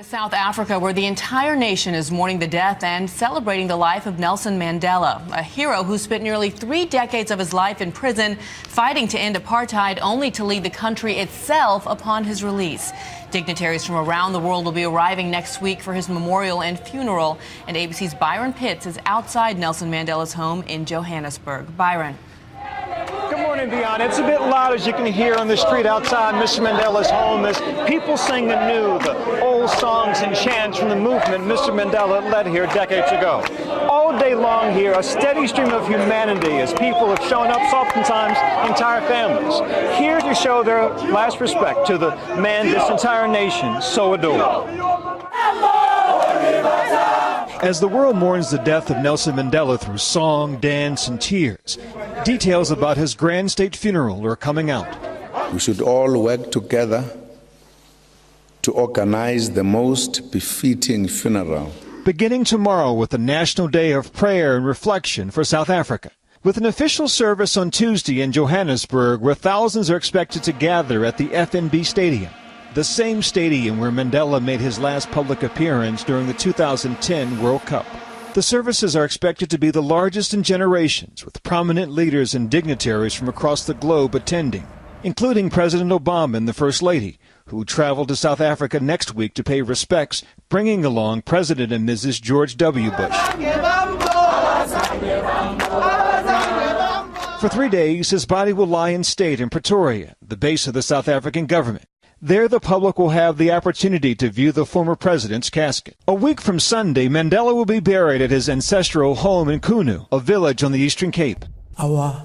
South Africa, where the entire nation is mourning the death and celebrating the life of Nelson Mandela, a hero who spent nearly 3 decades of his life in prison fighting to end apartheid, only to lead the country itself upon his release. Dignitaries from around the world will be arriving next week for his memorial and funeral, and ABC's Byron Pitts is outside Nelson Mandela's home in Johannesburg. Byron. Good morning, Deanna. It's a bit loud, as you can hear on the street outside Mr. Mandela's home, as people sing the new, the old songs and chants from the movement Mr. Mandela led here decades ago. All day long here, a steady stream of humanity as people have shown up, oftentimes entire families, here to show their last respect to the man this entire nation so adored. As the world mourns the death of Nelson Mandela through song, dance, and tears, details about his grand state funeral are coming out. We should all work together to organize the most befitting funeral. Beginning tomorrow with a national day of prayer and reflection for South Africa, with an official service on Tuesday in Johannesburg, where thousands are expected to gather at the FNB Stadium, the same stadium where Mandela made his last public appearance during the 2010 World Cup. The services are expected to be the largest in generations, with prominent leaders and dignitaries from across the globe attending, including President Obama and the First Lady, who traveled to South Africa next week to pay respects, bringing along President and Mrs. George W. Bush. For 3 days, his body will lie in state in Pretoria, the base of the South African government. There, the public will have the opportunity to view the former president's casket. A week from Sunday, Mandela will be buried at his ancestral home in Kunu, a village on the Eastern Cape. Our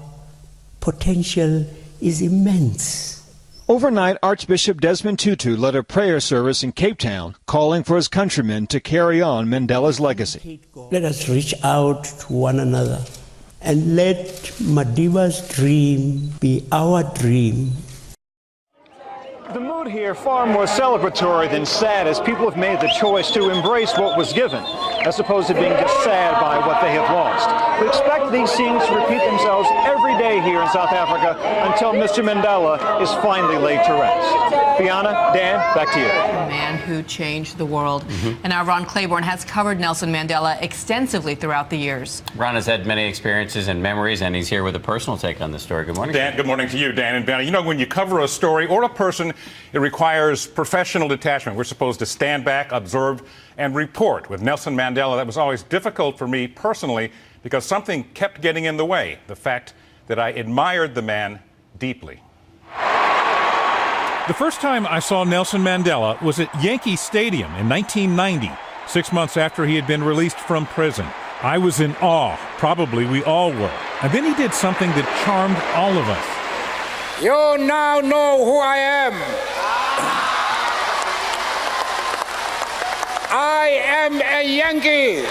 potential is immense. Overnight, Archbishop Desmond Tutu led a prayer service in Cape Town, calling for his countrymen to carry on Mandela's legacy. Let us reach out to one another and let Madiba's dream be our dream. The mood here far more celebratory than sad, as people have made the choice to embrace what was given, as opposed to being just sad by what they have lost. We expect these scenes to repeat themselves every day here in South Africa until Mr. Mandela is finally laid to rest. Fiona, Dan, back to you. The man who changed the world. And now Ron Claiborne has covered Nelson Mandela extensively throughout the years. Ron has had many experiences and memories, and he's here with a personal take on the story. Good morning, Dan. Good morning to you, Dan and Fiona. You know, when you cover a story or a person, it requires professional detachment. We're supposed to stand back, observe, and report. With Nelson Mandela, that was always difficult for me personally because something kept getting in the way, the fact that I admired the man deeply. The first time I saw Nelson Mandela was at Yankee Stadium in 1990, 6 months after he had been released from prison. I was in awe, probably we all were. And then he did something that charmed all of us. You now know who I am. I am a Yankee.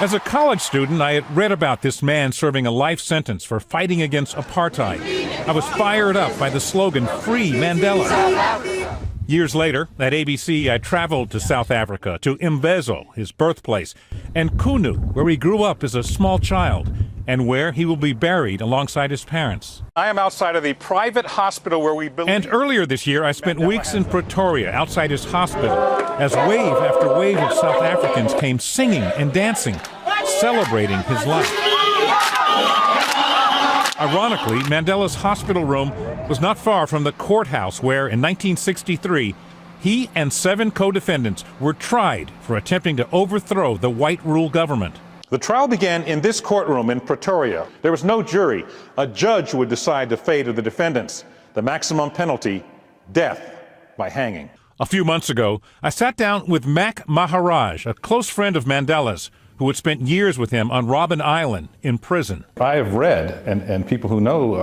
As a college student, I had read about this man serving a life sentence for fighting against apartheid. I was fired up by the slogan, "Free Mandela." Years later, at ABC, I traveled to South Africa, to Mvezo, his birthplace, and Kunu, where he grew up as a small child, and where he will be buried alongside his parents. I am outside of the private hospital where we believe... And earlier this year, I spent weeks in Pretoria, outside his hospital, as wave after wave of South Africans came singing and dancing, celebrating his life. Ironically, Mandela's hospital room was not far from the courthouse where, in 1963, he and 7 co-defendants were tried for attempting to overthrow the white rule government. The trial began in this courtroom in Pretoria. There was no jury. A judge would decide the fate of the defendants. The maximum penalty, death by hanging. A few months ago, I sat down with Mac Maharaj, a close friend of Mandela's, who had spent years with him on Robben Island in prison. I have read, and people who know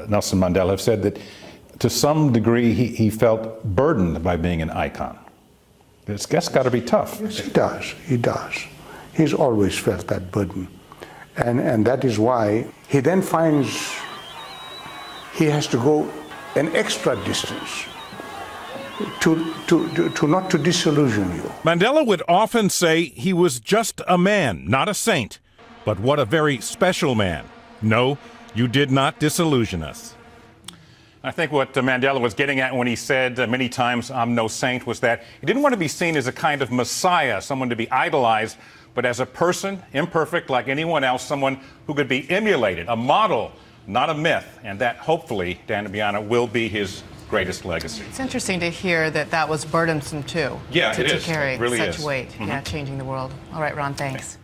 Nelson Mandela have said that to some degree he felt burdened by being an icon. That's got to be tough. Yes, he does. He's always felt that burden. And that is why he then finds he has to go an extra distance to not to disillusion you. Mandela would often say he was just a man, not a saint. But what a very special man. No, you did not disillusion us. I think what Mandela was getting at when he said many times, "I'm no saint," was that he didn't want to be seen as a kind of messiah, someone to be idolized, but as a person, imperfect like anyone else, someone who could be emulated, a model, not a myth. And that, hopefully, Dan Biana, will be his greatest legacy. It's interesting to hear that that was burdensome, too. Yeah, to it is. carry It really such is. weight. Yeah, changing the world. All right, Ron, thanks.